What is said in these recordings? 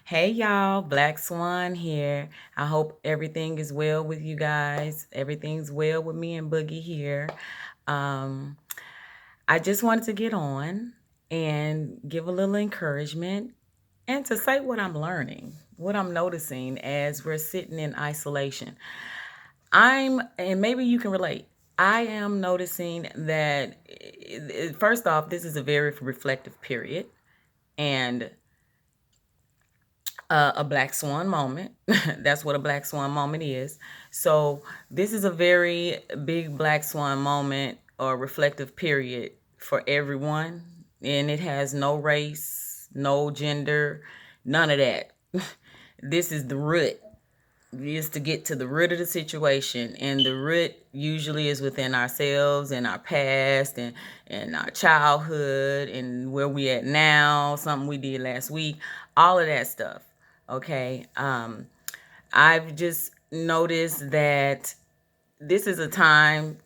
Hey y'all, Black Swan here. I hope everything is well with you guys. Everything's well with me and Boogie here. Um, I just wanted to get on and give a little encouragement and to say what I'm learning, what I'm noticing as we're sitting in isolation. And maybe you can relate. I am noticing that, first off, this is a very reflective period. And a black swan moment. That's what a black swan moment is. So this is a very big black swan moment or reflective period for everyone, and it has no race, no gender, none of that. This is the root. Is to get to the root of the situation, and the root usually is within ourselves and our past and our childhood and where we at now, something we did last week, all of that stuff. Okay. I've just noticed that this is a time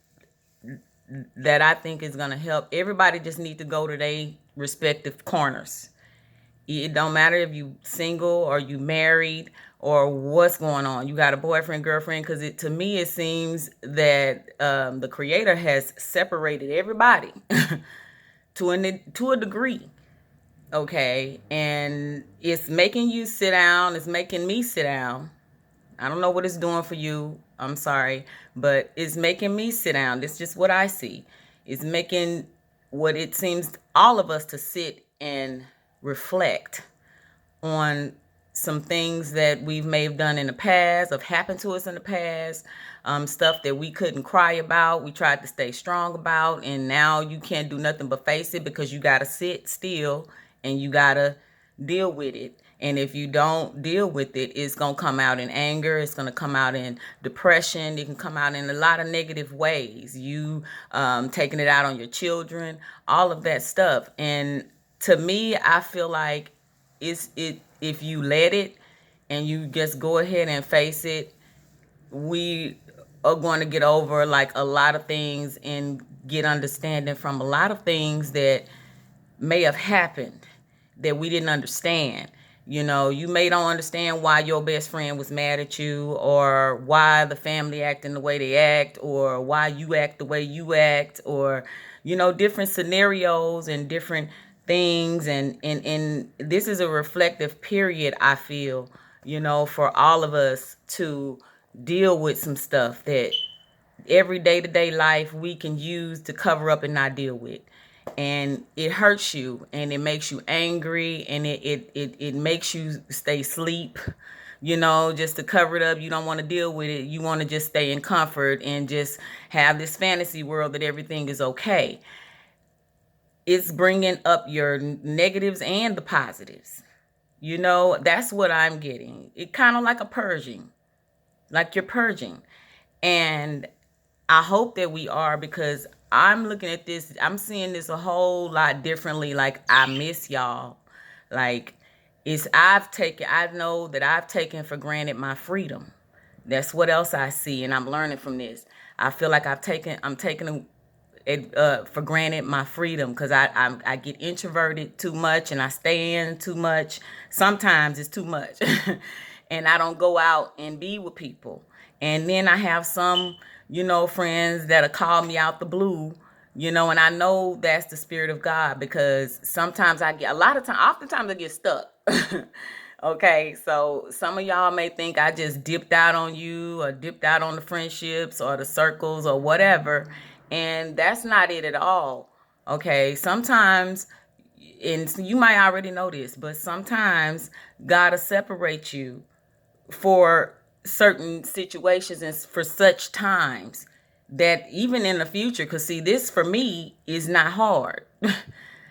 that I think is going to help everybody. Just need to go to their respective corners. It don't matter if you single or you married or what's going on. You got a boyfriend, girlfriend, because to me it seems that the Creator has separated everybody to a degree. Okay, and it's making you sit down. It's making me sit down. I don't know what it's doing for you. I'm sorry, but it's making me sit down. It's just what I see. It's making what it seems all of us to sit and reflect on some things that we may have done in the past, have happened to us in the past, stuff that we couldn't cry about, we tried to stay strong about, and now you can't do nothing but face it because you got to sit still and you got to deal with it. And if you don't deal with it, it's going to come out in anger. It's going to come out in depression. It can come out in a lot of negative ways. You taking it out on your children, all of that stuff. And to me, I feel like if you let it and you just go ahead and face it, we are going to get over like a lot of things and get understanding from a lot of things that may have happened that we didn't understand. You know, you may don't understand why your best friend was mad at you, or why the family acting the way they act, or why you act the way you act, or different scenarios and different things. And this is a reflective period, I feel, for all of us to deal with some stuff that every day-to-day life we can use to cover up and not deal with. And it hurts you and it makes you angry, and it makes you stay asleep, just to cover it up. You don't want to deal with it. You want to just stay in comfort and just have this fantasy world that everything is okay. It's bringing up your negatives and the positives. That's what I'm getting. It kind of like a purging, like you're purging. And I hope that we are, because I'm looking at this, I'm seeing this a whole lot differently. Like, I miss y'all. Like, I know that I've taken for granted my freedom. That's what else I see, and I'm learning from this. I feel like I'm taking for granted my freedom, because I get introverted too much and I stay in too much. Sometimes it's too much, and I don't go out and be with people. And then I have some, friends that'll call me out the blue, and I know that's the spirit of God, because sometimes oftentimes I get stuck. Okay, so some of y'all may think I just dipped out on you, or dipped out on the friendships or the circles or whatever, and that's not it at all. Okay, sometimes, and you might already know this, but sometimes God will separate you for certain situations and for such times that even in the future, because see, this for me is not hard.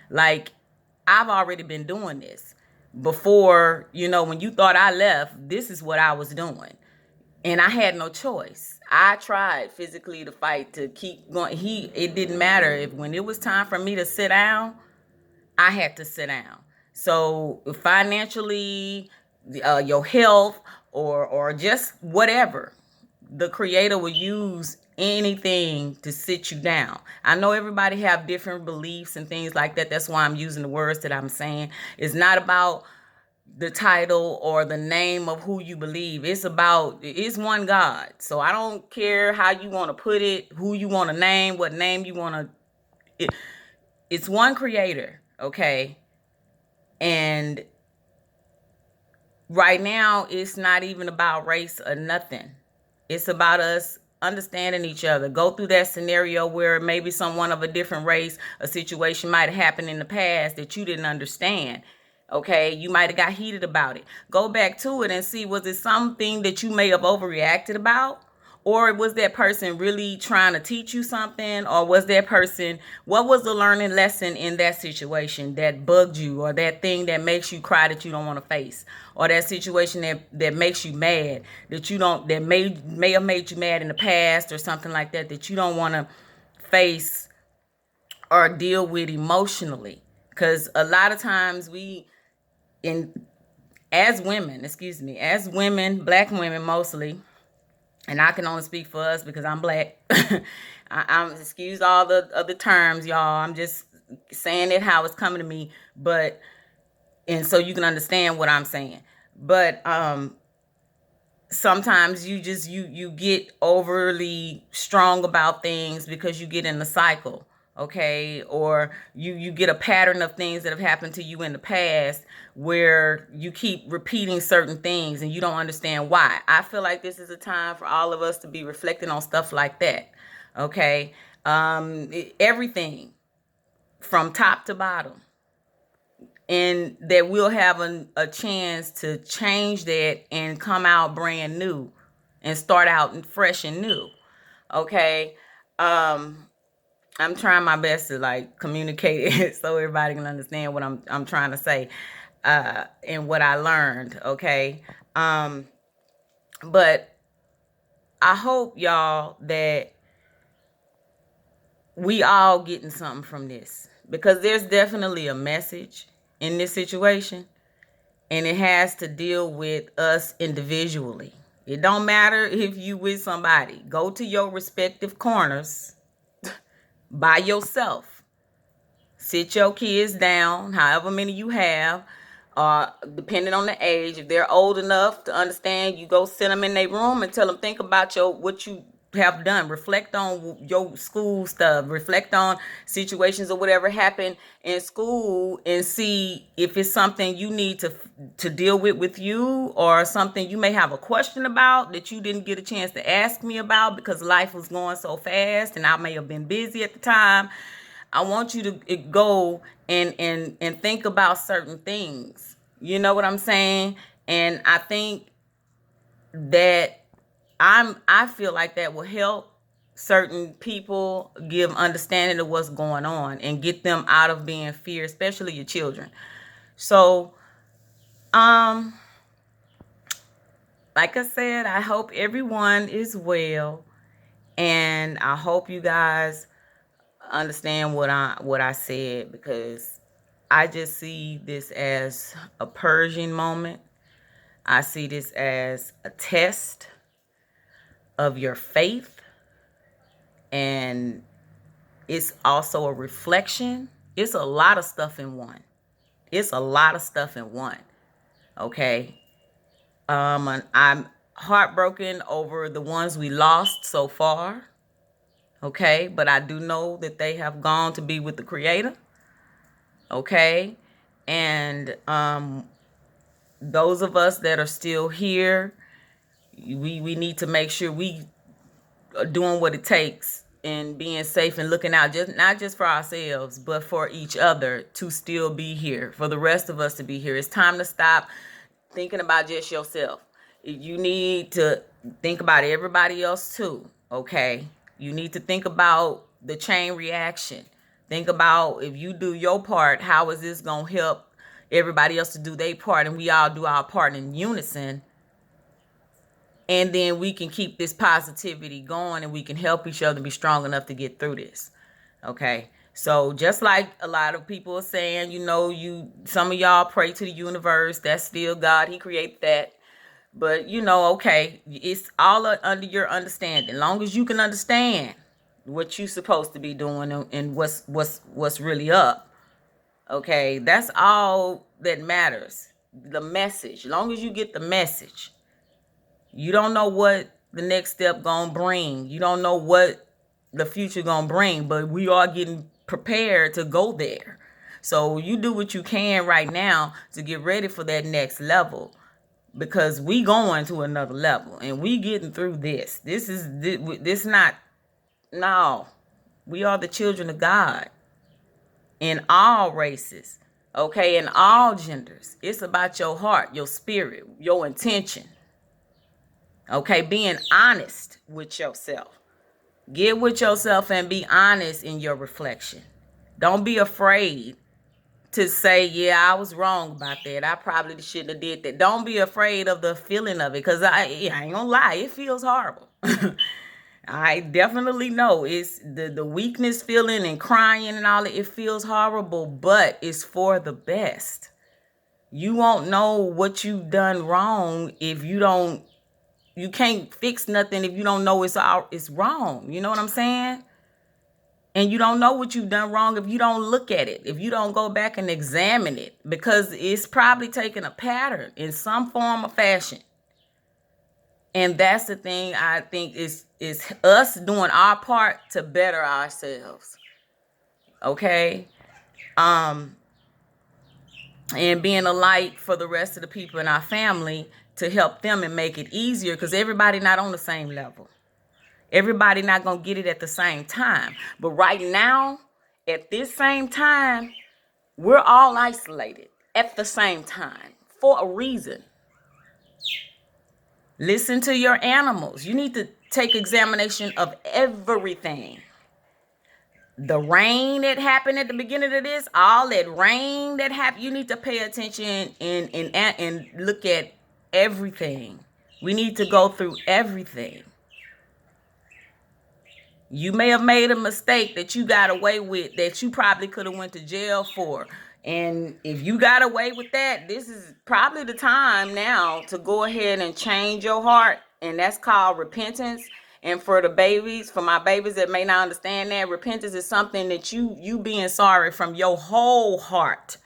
Like, I've already been doing this before. When you thought I left, this is what I was doing, and I had no choice. I tried physically to fight to keep going. It didn't matter. If when it was time for me to sit down, I had to sit down. So financially, your health, or just whatever, the Creator will use anything to sit you down. I know everybody have different beliefs and things like that. That's why I'm using the words that I'm saying. It's not about the title or the name of who you believe. It's one God. So I don't care how you want to put it, who you want to name, what name you want to. It's one creator, okay? And right now, it's not even about race or nothing. It's about us understanding each other. Go through that scenario where maybe someone of a different race, a situation might have happened in the past that you didn't understand. Okay, you might have got heated about it. Go back to it and see, was it something that you may have overreacted about? Or was that person really trying to teach you something? Or was that person, what was the learning lesson in that situation that bugged you, or that thing that makes you cry that you don't want to face, or that situation that makes you mad that you don't, that may have made you mad in the past, or something like that that you don't want to face or deal with emotionally? Because a lot of times as women, black women mostly, and I can only speak for us because I'm black. I'm excuse all the other terms, y'all. I'm just saying it how it's coming to me, but and so you can understand what I'm saying. But sometimes you get overly strong about things because you get in the cycle, okay? Or you get a pattern of things that have happened to you in the past where you keep repeating certain things and you don't understand why. I feel like this is a time for all of us to be reflecting on stuff like that, okay? Everything from top to bottom, and that we'll have a chance to change that and come out brand new and start out fresh and new. Okay. I'm trying my best to like communicate it so everybody can understand what I'm trying to say, and what I learned. Okay. But I hope, y'all, that we all getting something from this, because there's definitely a message in this situation, and it has to deal with us individually. It don't matter if you with somebody. Go to your respective corners by yourself. Sit your kids down, however many you have, depending on the age. If they're old enough to understand, you go sit them in their room and tell them, think about what you have done. Reflect on your school stuff. Reflect on situations or whatever happened in school, and see if it's something you need to deal with you, or something you may have a question about that you didn't get a chance to ask me about because life was going so fast and I may have been busy at the time. I want you to go and think about certain things. You know what I'm saying? And I think that I feel like that will help certain people give understanding of what's going on and get them out of being fear, especially your children. So, like I said, I hope everyone is well, and I hope you guys understand what I said, because I just see this as a purging moment. I see this as a test of your faith, and it's also a reflection. It's a lot of stuff in one. Okay. And I'm heartbroken over the ones we lost so far. Okay, but I do know that they have gone to be with the Creator. Okay, and those of us that are still here, we need to make sure we are doing what it takes and being safe and looking out, just not just for ourselves, but for each other to still be here, for the rest of us to be here. It's time to stop thinking about just yourself. You need to think about everybody else too, okay? You need to think about the chain reaction. Think about, if you do your part, how is this going to help everybody else to do their part, and we all do our part in unison, and then we can keep this positivity going, and we can help each other be strong enough to get through this. Okay? So just like a lot of people are saying, some of y'all pray to the universe. That's still God. He created that. But okay, it's all under your understanding. Long as you can understand what you're supposed to be doing and what's really up. Okay, that's all that matters. the message. As long as you get the message, you don't know what the next step gonna bring. You don't know what the future gonna bring, but we are getting prepared to go there. So you do what you can right now to get ready for that next level, because we going to another level and we getting through this. This not, no. We are the children of God in all races, okay, in all genders. It's about your heart, your spirit, your intention. Okay, being honest with yourself. Get with yourself and be honest in your reflection. Don't be afraid to say, yeah, I was wrong about that. I probably shouldn't have did that. Don't be afraid of the feeling of it, because I ain't gonna lie, it feels horrible. I definitely know it's the weakness feeling and crying and all that. It feels horrible, but it's for the best. You won't know what you've done wrong if you can't fix nothing if you don't know it's wrong. You know what I'm saying? And you don't know what you've done wrong if you don't look at it, if you don't go back and examine it, because it's probably taking a pattern in some form or fashion. And that's the thing, I think, is us doing our part to better ourselves. Okay? And being a light for the rest of the people in our family to help them and make it easier, because everybody not on the same level. Everybody not going to get it at the same time. But right now, at this same time, we're all isolated at the same time for a reason. Listen to your animals. You need to take examination of everything. The rain that happened at the beginning of this, all that rain that happened, you need to pay attention and look at everything. We need to go through everything. You may have made a mistake that you got away with that you probably could have went to jail for. And if you got away with that, this is probably the time now to go ahead and change your heart. And that's called repentance. And for the babies, for my babies that may not understand that, repentance is something that you being sorry from your whole heart.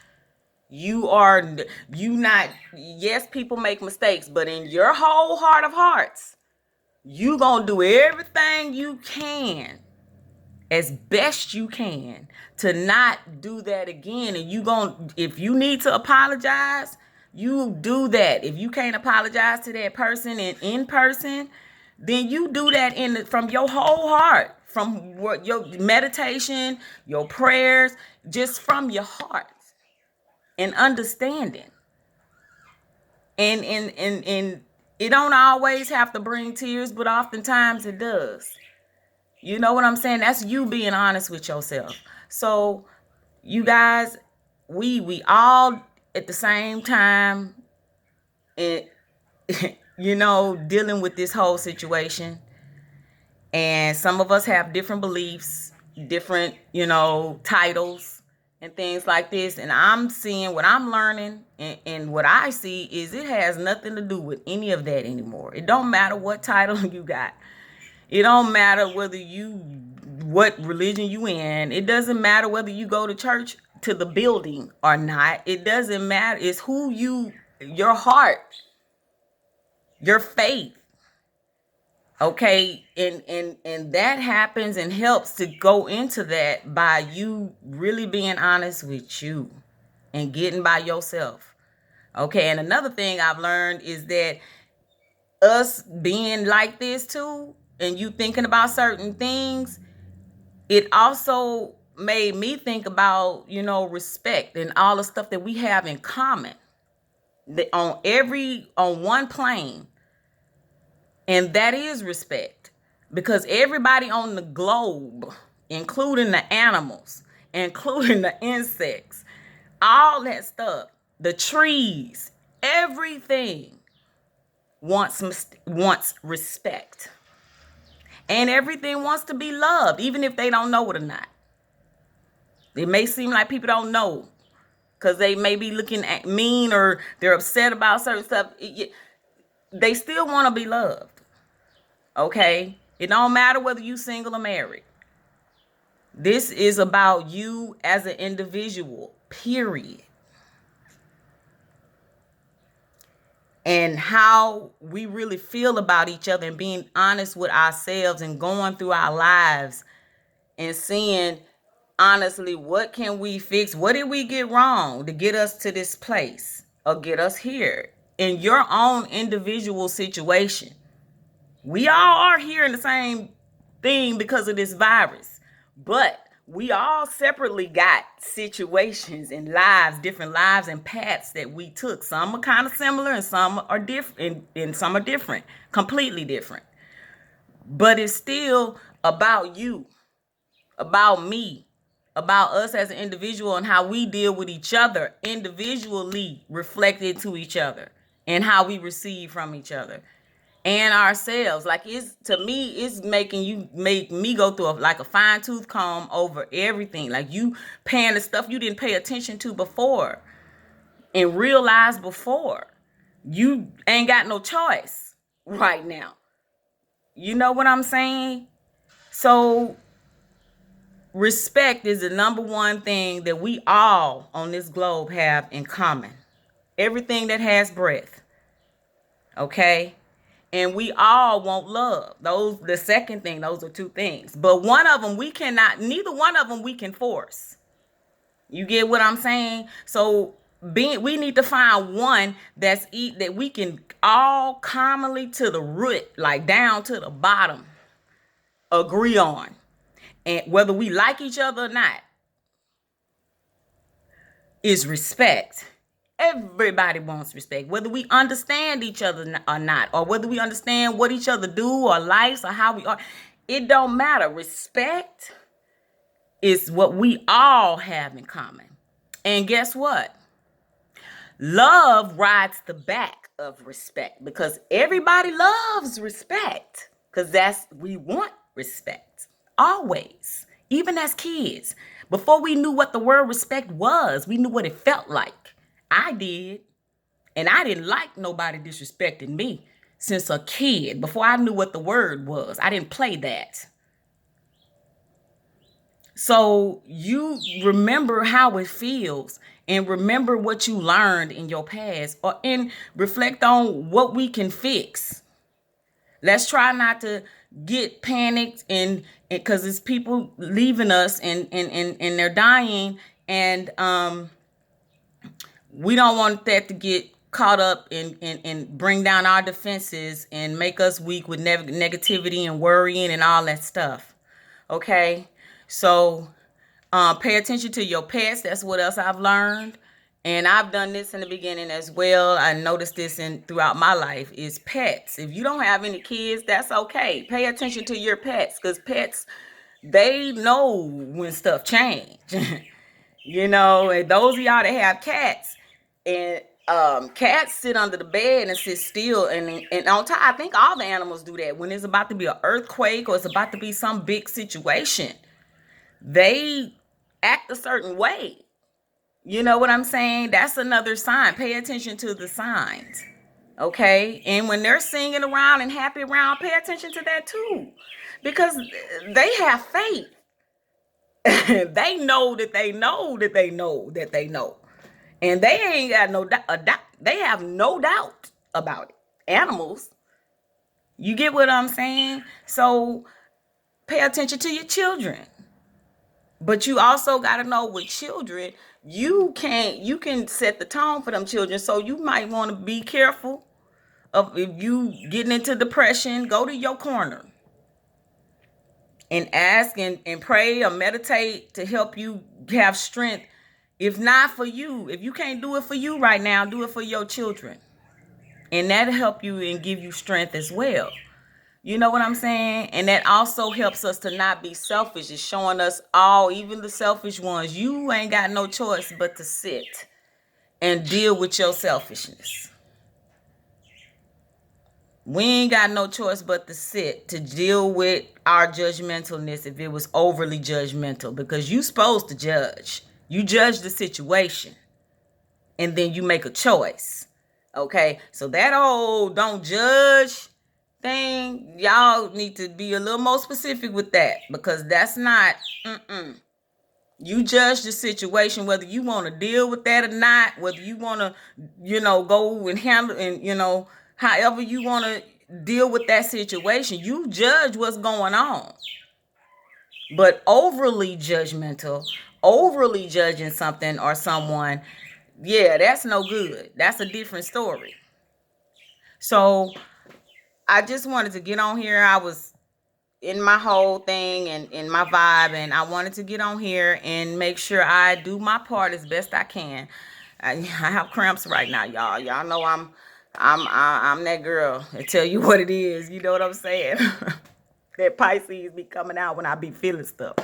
You not, yes, people make mistakes, but in your whole heart of hearts, you gonna do everything you can, as best you can, to not do that again. And if you need to apologize, you do that. If you can't apologize to that person in person, then you do that from your whole heart, from what your meditation, your prayers, just from your heart and understanding. And it don't always have to bring tears, but oftentimes it does. You know what I'm saying? That's you being honest with yourself. So you guys, we all at the same time, dealing with this whole situation. And some of us have different beliefs, different, titles and things like this. And I'm seeing what I'm learning, and what I see is it has nothing to do with any of that anymore. It don't matter what title you got. It don't matter what religion you in. It doesn't matter whether you go to church, to the building or not. It doesn't matter. It's your heart, your faith. Okay, and that happens and helps to go into that by you really being honest with you and getting by yourself. Okay, and another thing I've learned is that us being like this too, and you thinking about certain things, it also made me think about, respect and all the stuff that we have in common on one plane. And that is respect, because everybody on the globe, including the animals, including the insects, all that stuff, the trees, everything wants respect. And everything wants to be loved, even if they don't know it or not. It may seem like people don't know because they may be looking at mean or they're upset about certain stuff. They still want to be loved. Okay? It don't matter whether you single or married. This is about you as an individual, period. and how we really feel about each other, and being honest with ourselves and going through our lives and seeing honestly, what can we fix? What did we get wrong to get us to this place or get us here in your own individual situation? We all are here in the same thing because of this virus, but we all separately got situations and lives, different lives and paths that we took. Some are kind of similar and some are different, and some are different, completely different. But it's still about you, about me, about us as an individual, and how we deal with each other individually, reflected to each other, and how we receive from each other and ourselves. Like, it's, to me, it's make me go through like a fine-tooth comb over everything. Like, you paying the stuff you didn't pay attention to before and realize before. You ain't got no choice right now. You know what I'm saying? So respect is the number one thing that we all on this globe have in common. Everything that has breath. Okay? And we all want love. The second thing, those are two things. But one of them neither one of them we can force. You get what I'm saying? So we need to find one that we can all commonly, to the root, like down to the bottom, agree on. And whether we like each other or not, is respect. Everybody wants respect, whether we understand each other or not, or whether we understand what each other do or likes or how we are. It don't matter. Respect is what we all have in common. And guess what? Love rides the back of respect, because everybody loves respect, because we want respect always. Even as kids, before we knew what the word respect was, we knew what it felt like. I did. And I didn't like nobody disrespecting me since a kid. Before I knew what the word was, I didn't play that. So you remember how it feels, and remember what you learned in your past, and reflect on what we can fix. Let's try not to get panicked, and because it's people leaving us and they're dying, and we don't want that to get caught up and bring down our defenses and make us weak with negativity and worrying and all that stuff. Okay? So pay attention to your pets. That's what else I've learned. And I've done this in the beginning as well. I noticed this throughout my life, is pets. If you don't have any kids, that's okay. Pay attention to your pets, because pets, they know when stuff change. You know, and those of y'all that have cats, and cats sit under the bed and sit still, and on top, I think all the animals do that. When it's about to be an earthquake or it's about to be some big situation, they act a certain way. You know what I'm saying? That's another sign. Pay attention to the signs. Okay? And when they're singing around and happy around, pay attention to that too. Because they have faith. They know that they know that they know that they know. And they ain't got no doubt. They have no doubt about it. Animals. You get what I'm saying? So pay attention to your children. But you also got to know, with children, you can set the tone for them children. So you might want to be careful of, if you getting into depression, go to your corner and ask and pray or meditate to help you have strength. If not for you, if you can't do it for you right now, do it for your children. And that'll help you and give you strength as well. You know what I'm saying? And that also helps us to not be selfish. It's showing us all, even the selfish ones, you ain't got no choice but to sit and deal with your selfishness. We ain't got no choice but to sit to deal with our judgmentalness if it was overly judgmental, because you supposed to judge. You judge the situation and then you make a choice. Okay? So that whole don't judge thing, y'all need to be a little more specific with that, because that's not You judge the situation, whether you want to deal with that or not, whether you want to, go and handle, and, however you want to deal with that situation. You judge what's going on. But overly judgmental, overly judging something or someone, yeah, that's no good. That's a different story. So I just wanted to get on here. I was in my whole thing and in my vibe, and I wanted to get on here and make sure I do my part as best I can. I have cramps right now, y'all. Y'all know I'm that girl. I tell you what it is. You know what I'm saying? That Pisces be coming out when I be feeling stuff.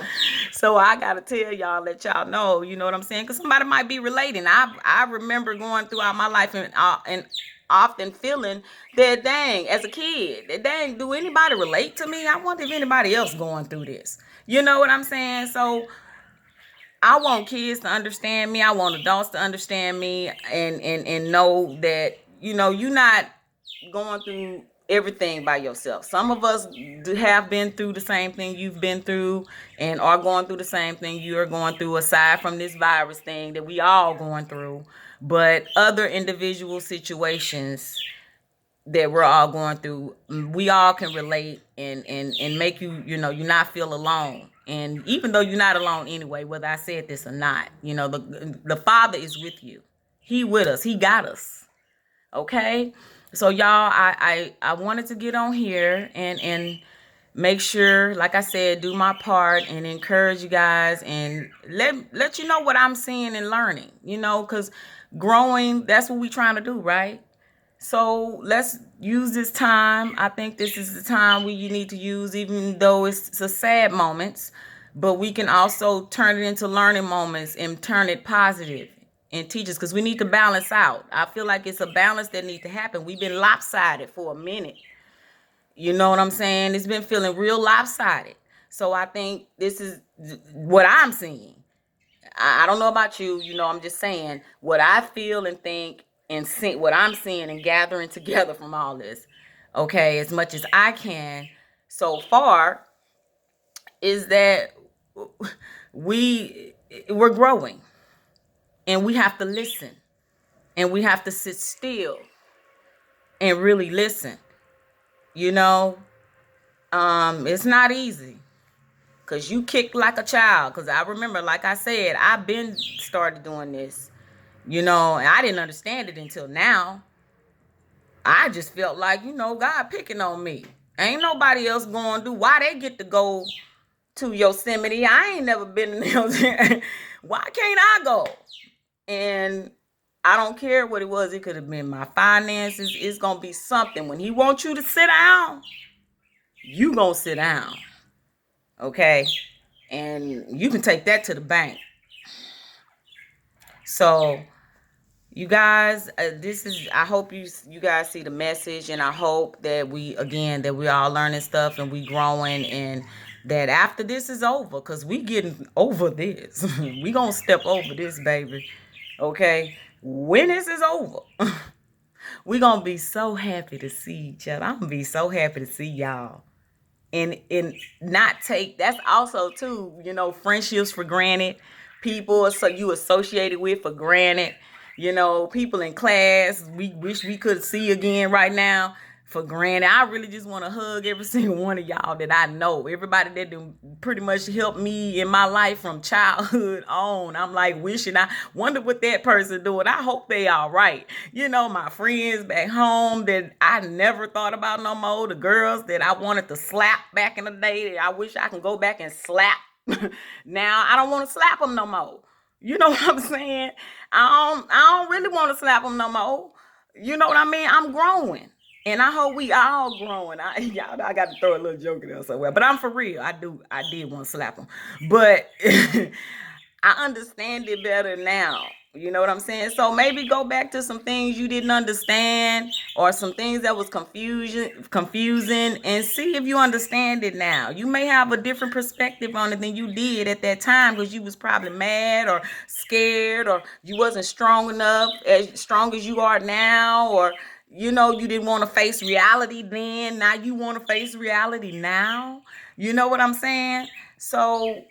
So I gotta tell y'all, let y'all know, you know what I'm saying? Because somebody might be relating. I remember going throughout my life and often feeling that, dang, as a kid, that, dang, do anybody relate to me? I wonder if anybody else going through this. You know what I'm saying? So I want kids to understand me. I want adults to understand me and know that, you're not going through everything by yourself. Some of us have been through the same thing you've been through and are going through the same thing you're going through, aside from this virus thing that we all going through. But other individual situations that we're all going through, we all can relate and make you not feel alone. And even though you're not alone anyway, whether I said this or not, the Father is with you. He with us. He got us. Okay? So y'all, I wanted to get on here and make sure, like I said, do my part and encourage you guys and let you know what I'm seeing and learning, because growing, that's what we trying to do, right? So let's use this time. I think this is the time you need to use, even though it's a sad moments, but we can also turn it into learning moments and turn it positive and teach us, because we need to balance out. I feel like it's a balance that needs to happen. We've been lopsided for a minute. You know what I'm saying? It's been feeling real lopsided. So I think this is what I'm seeing. I don't know about you, I'm just saying what I feel and think and see, what I'm seeing and gathering together from all this, okay, as much as I can so far, is that we're growing and we have to listen and we have to sit still and really listen. It's not easy. Because you kick like a child. Because I remember, like I said, I've been started doing this, and I didn't understand it until now. I just felt like, God picking on me. Ain't nobody else going to do. Why they get to go to Yosemite? I ain't never been in Yosemite. Why can't I go? And I don't care what it was. It could have been my finances. It's going to be something. When he wants you to sit down, you going to sit down. Okay? And you can take that to the bank. So, you guys, I hope you guys see the message, and I hope that we all learning stuff and we growing, and that after this is over, because we getting over this. We gonna step over this, baby. Okay? When this is over, we gonna be so happy to see each other. I'm gonna be so happy to see y'all. And not take, that's also too, friendships for granted, people so you associated with for granted, people in class we wish we could see again right now for granted. I really just want to hug every single one of y'all that I know, everybody that pretty much helped me in my life from childhood on. I'm like wishing, I wonder what that person doing. I hope they all right. My friends back home that I never thought about no more, the girls that I wanted to slap back in the day that I wish I can go back and slap. Now I don't want to slap them no more. You know what I'm saying? I don't really want to slap them no more. You know what I mean? I'm growing. And I hope we all growing. Y'all know I got to throw a little joke in there somewhere. But I'm for real. I did want to slap them. But I understand it better now. You know what I'm saying? So maybe go back to some things you didn't understand, or some things that was confusing, and see if you understand it now. You may have a different perspective on it than you did at that time, because you was probably mad or scared, or you wasn't strong enough, as strong as you are now, or you didn't want to face reality then. Now you want to face reality now. You know what I'm saying? So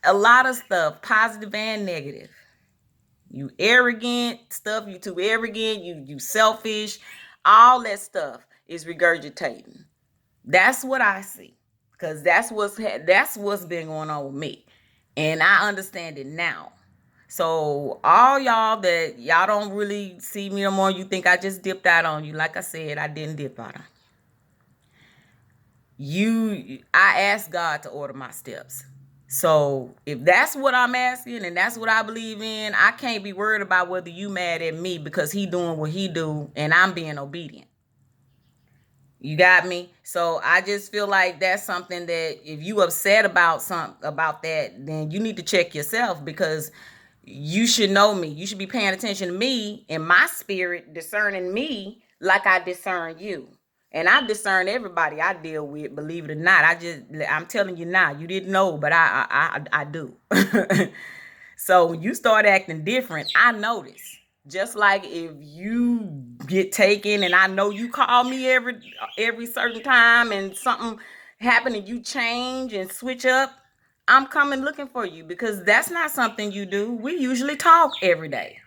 a lot of stuff, positive and negative. You arrogant stuff, you too arrogant, you selfish, all that stuff is regurgitating. That's what I see. Cause that's what's been going on with me. And I understand it now. So all y'all that y'all don't really see me no more, you think I just dipped out on you. Like I said, I didn't dip out on you. I asked God to order my steps. So if that's what I'm asking and that's what I believe in, I can't be worried about whether you mad at me because he doing what he do and I'm being obedient. You got me? So I just feel like that's something that if you upset about that, then you need to check yourself, because you should know me. You should be paying attention to me and my spirit, discerning me like I discern you. And I discern everybody I deal with, believe it or not. I'm telling you now, you didn't know, but I do. So when you start acting different, I notice. Just like if you get taken and I know you call me every certain time and something happen and you change and switch up, I'm coming looking for you, because that's not something you do. We usually talk every day.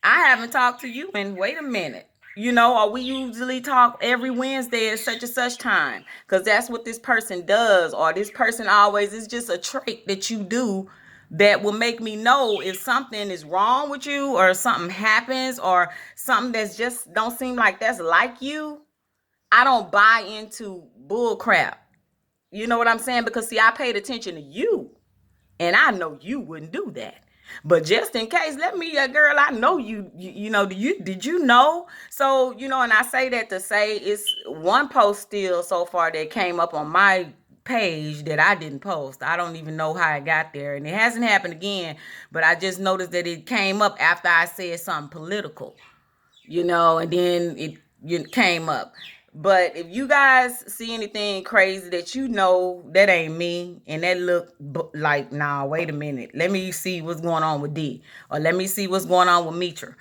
I haven't talked to you in, wait a minute. Or we usually talk every Wednesday at such and such time, because that's what this person does, or this person always is just a trait that you do that will make me know if something is wrong with you, or something happens, or something that's just don't seem like that's like you. I don't buy into bull crap. You know what I'm saying? Because see, I paid attention to you. And I know you wouldn't do that. But just in case, let me, girl, I know did you know? So, and I say that to say it's one post still so far that came up on my page that I didn't post. I don't even know how it got there. And it hasn't happened again, but I just noticed that it came up after I said something political, and then it came up. But if you guys see anything crazy that that ain't me, and that look like, nah, wait a minute, let me see what's going on with D, or let me see what's going on with Mitra,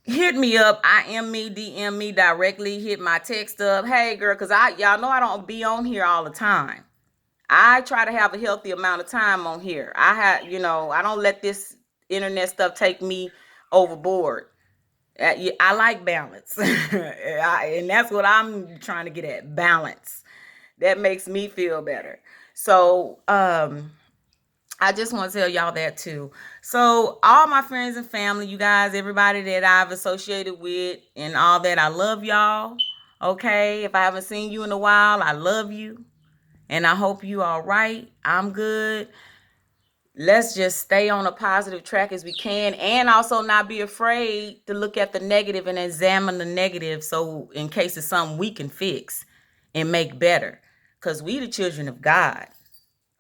hit me up. I am me, DM me directly, hit my text up. Hey girl, because y'all know I don't be on here all the time. I try to have a healthy amount of time on here. I don't let this internet stuff take me overboard. I like balance. And that's what I'm trying to get at, balance. That makes me feel better. So I just want to tell y'all that too. So all my friends and family, you guys, everybody that I've associated with and all that, I love y'all. Okay, if I haven't seen you in a while, I love you. And I hope you all right. I'm good. Let's just stay on a positive track as we can, and also not be afraid to look at the negative and examine the negative, so in case it's something we can fix and make better, because we the children of God.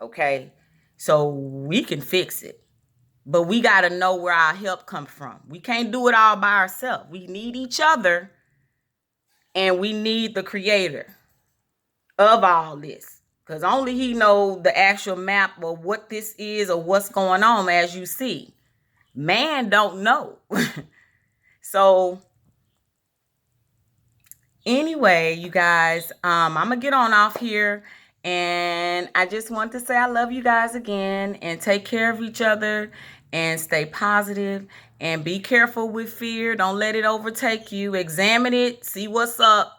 Okay, so we can fix it, but we got to know where our help comes from. We can't do it all by ourselves. We need each other, and we need the creator of all this, because only he knows the actual map of what this is or what's going on. As you see, man don't know. So anyway, you guys, I'm gonna get on off here, and I just want to say I love you guys again, and take care of each other, and stay positive, and be careful with fear. Don't let it overtake you. Examine it, see what's up,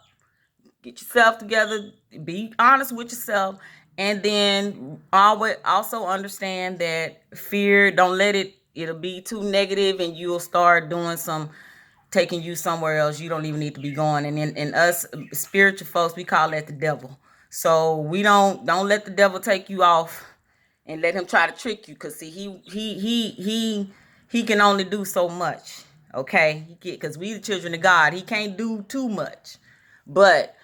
get yourself together, be honest with yourself, and then always also understand that fear, don't let it'll be too negative, and you'll start doing taking you somewhere else you don't even need to be going. And in us spiritual folks, we call that the devil. So we don't let the devil take you off and let him try to trick you, because see, he can only do so much. Okay, because we the children of God, he can't do too much. But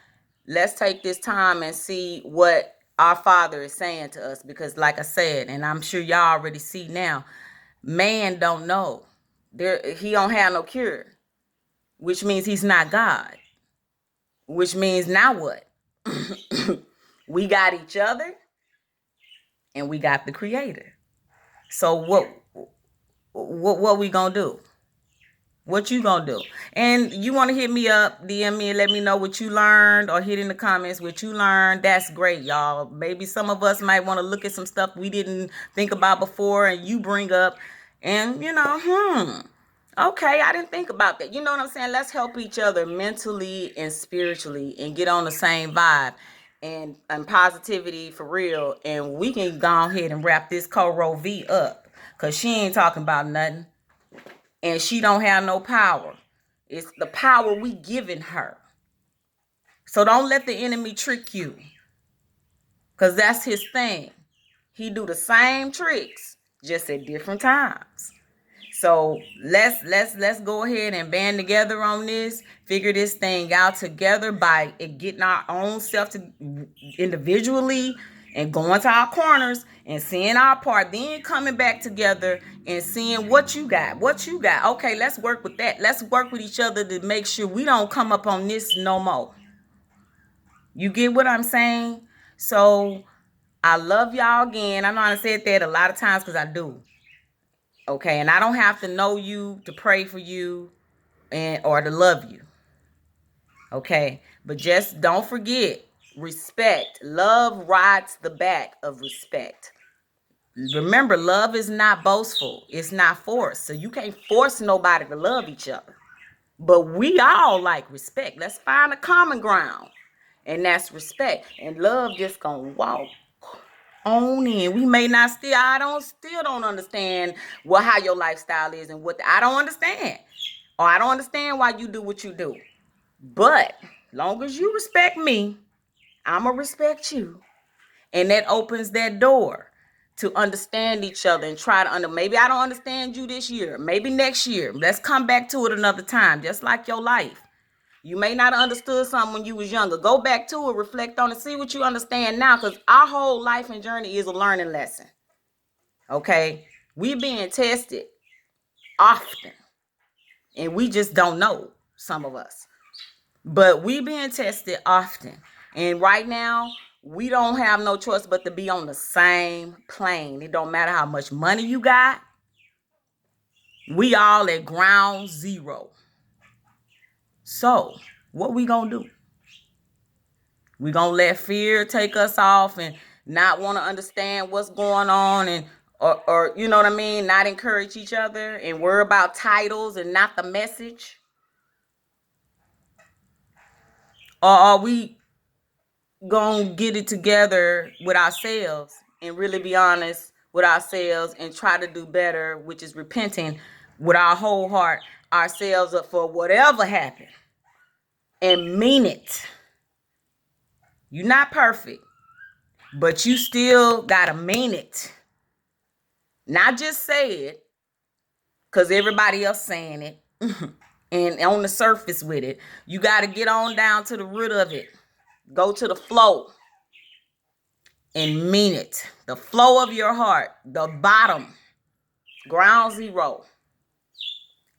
let's take this time and see what our Father is saying to us, because like I said, and I'm sure y'all already see now, man don't know. He don't have no cure, which means he's not God, which means now what? We got each other and we got the creator. So what we gonna do? What you gonna do? And you want to hit me up, DM me, and let me know what you learned, or hit in the comments what you learned. That's great, y'all. Maybe some of us might want to look at some stuff we didn't think about before, and you bring up, and okay, I didn't think about that. You know what I'm saying? Let's help each other mentally and spiritually, and get on the same vibe and positivity for real. And we can go ahead and wrap this Coro V up, cause she ain't talking about nothing. And she don't have no power. It's the power we giving her. So don't let the enemy trick you, because that's his thing. He do the same tricks, just at different times. So let's go ahead and band together on this, figure this thing out together by getting our own self to individually, and going to our corners and seeing our part, then coming back together and seeing what you got. Okay, let's work with that. Let's work with each other to make sure we don't come up on this no more. You get what I'm saying? So I love y'all again. I know I said that a lot of times because I do. Okay, and I don't have to know you to pray for you or to love you. Okay, but just don't forget, respect. Love rides the back of respect. Remember, love is not boastful. It's not forced. So you can't force nobody to love each other. But we all like respect. Let's find a common ground. And that's respect. And love just gonna walk on in. We may not still don't understand how your lifestyle is, and I don't understand. Or I don't understand why you do what you do. But long as you respect me, I'ma respect you. And that opens that door to understand each other and try to maybe I don't understand you this year. Maybe next year. Let's come back to it another time, just like your life. You may not have understood something when you was younger. Go back to it, reflect on it, see what you understand now, because our whole life and journey is a learning lesson. Okay? We're being tested often, and we just don't know, some of us. But we being tested often. And right now, we don't have no choice but to be on the same plane. It don't matter how much money you got. We all at ground zero. So, what we gonna do? We gonna let fear take us off and not want to understand what's going on, and or you know what I mean, not encourage each other and worry about titles and not the message? Or are we gonna get it together with ourselves and really be honest with ourselves and try to do better, which is repenting with our whole heart, ourselves up for whatever happened, and mean it? You're not perfect, but you still gotta mean it. Not just say it because everybody else saying it and on the surface with it. You gotta get on down to the root of it. Go to the flow and mean it. The flow of your heart, the bottom, ground zero,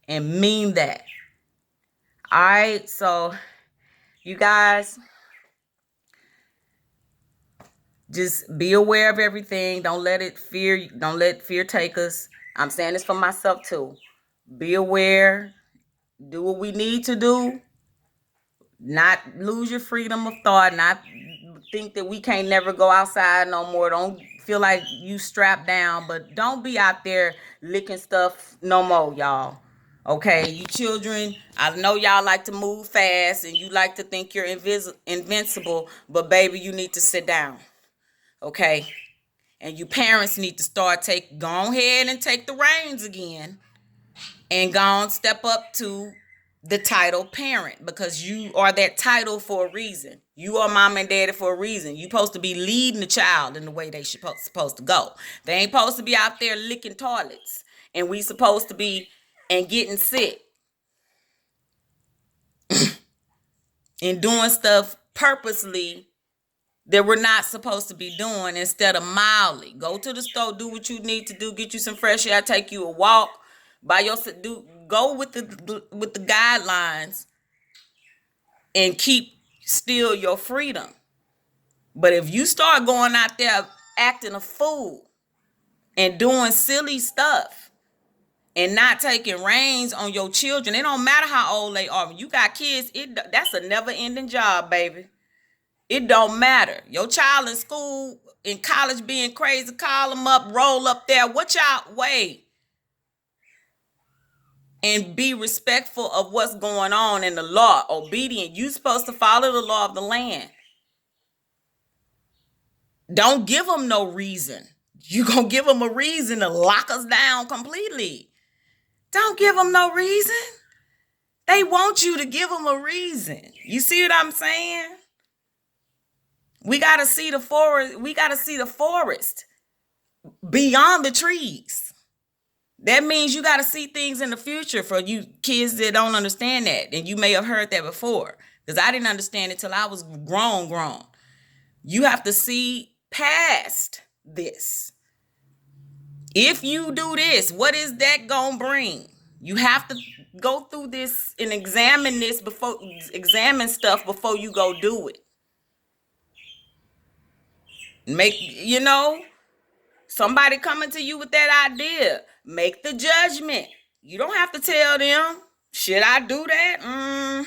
and mean that. All right, so you guys, just be aware of everything. Don't let fear take us. I'm saying this for myself too. Be aware, do what we need to do, not lose your freedom of thought, not think that we can't never go outside no more. Don't feel like you strapped down, but don't be out there licking stuff no more, y'all. Okay, you children, I know y'all like to move fast and you like to think you're invincible, but baby, you need to sit down. Okay? And you parents need to go ahead and take the reins again and go on, step up to the title parent, because you are that title for a reason. You are mom and daddy for a reason. You supposed to be leading the child in the way they supposed to go. They ain't supposed to be out there licking toilets, and we supposed to be and getting sick and doing stuff purposely that we're not supposed to be doing, instead of mildly. Go to the store, do what you need to do, get you some fresh air, take you a walk by yourself. Go with the guidelines and keep still your freedom. But if you start going out there acting a fool and doing silly stuff and not taking reins on your children. It don't matter how old they are. When you got kids, that's a never-ending job, baby. It don't matter. Your child in school, in college being crazy, call them up, roll up there. What y'all, wait. And be respectful of what's going on in the law. Obedient. You supposed to follow the law of the land. Don't give them no reason. You gonna give them a reason to lock us down completely. Don't give them no reason. They want you to give them a reason. You see what I'm saying? We got to see the forest. We got to see the forest beyond the trees. That means you got to see things in the future for you kids that don't understand that. And you may have heard that before, because I didn't understand it till I was grown. You have to see past this. If you do this, what is that going to bring? You have to go through this and examine stuff before you go do it. Somebody coming to you with that idea, make the judgment. You don't have to tell them, should I do that?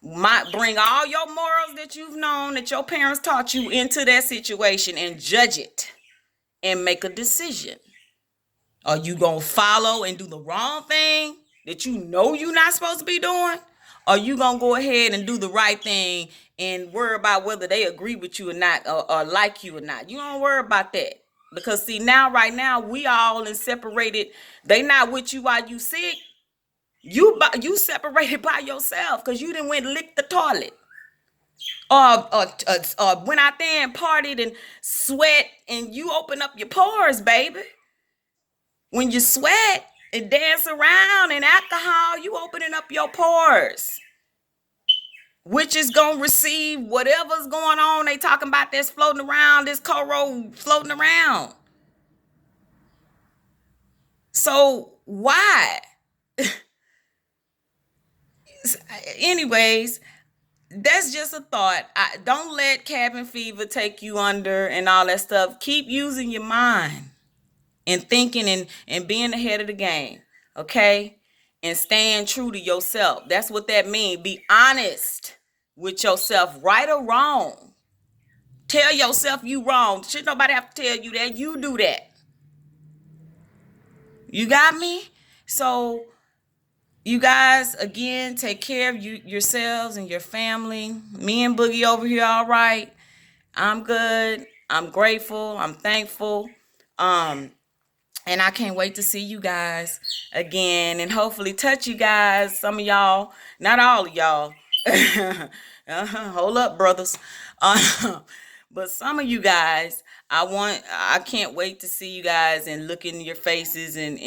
Might bring all your morals that you've known, that your parents taught you, into that situation and judge it and make a decision. Are you going to follow and do the wrong thing that you know you're not supposed to be doing? Or are you going to go ahead and do the right thing and worry about whether they agree with you or not, or like you or not? You don't worry about that. Because see, right now, we all in separated. They not with you while you sick. You separated by yourself because you didn't went and lick the toilet. Or went out there and partied and sweat, and you open up your pores, baby. When you sweat and dance around in alcohol, you opening up your pores, which is going to receive whatever's going on. They talking about this floating around, this corro floating around. So why? Anyways, that's just a thought. Don't let cabin fever take you under and all that stuff. Keep using your mind and thinking and being ahead of the game, okay? And staying true to yourself. That's what that means. Be honest with yourself, right or wrong. Tell yourself you wrong. Should nobody have to tell you that. You do that. You got me? So, you guys, again, take care of yourselves and your family. Me and Boogie over here, all right. I'm good. I'm grateful. I'm thankful. And I can't wait to see you guys again and hopefully touch you guys. Some of y'all, not all of y'all. Hold up, brothers. But some of you guys, I can't wait to see you guys and look in your faces and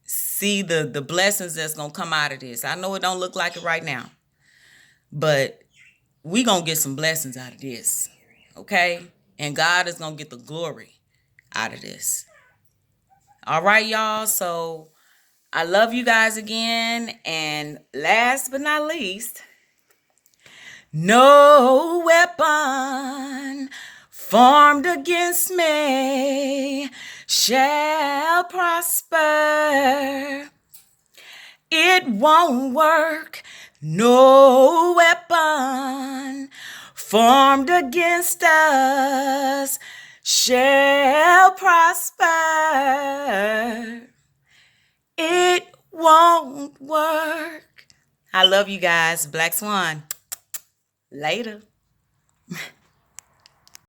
see the blessings that's going to come out of this. I know it don't look like it right now, but we going to get some blessings out of this. Okay? And God is going to get the glory out of this. All right, y'all. So I love you guys again. And last but not least, no weapon formed against me shall prosper. It won't work. No weapon formed against us shall prosper. It won't work. I love you guys. Black Swan. Later.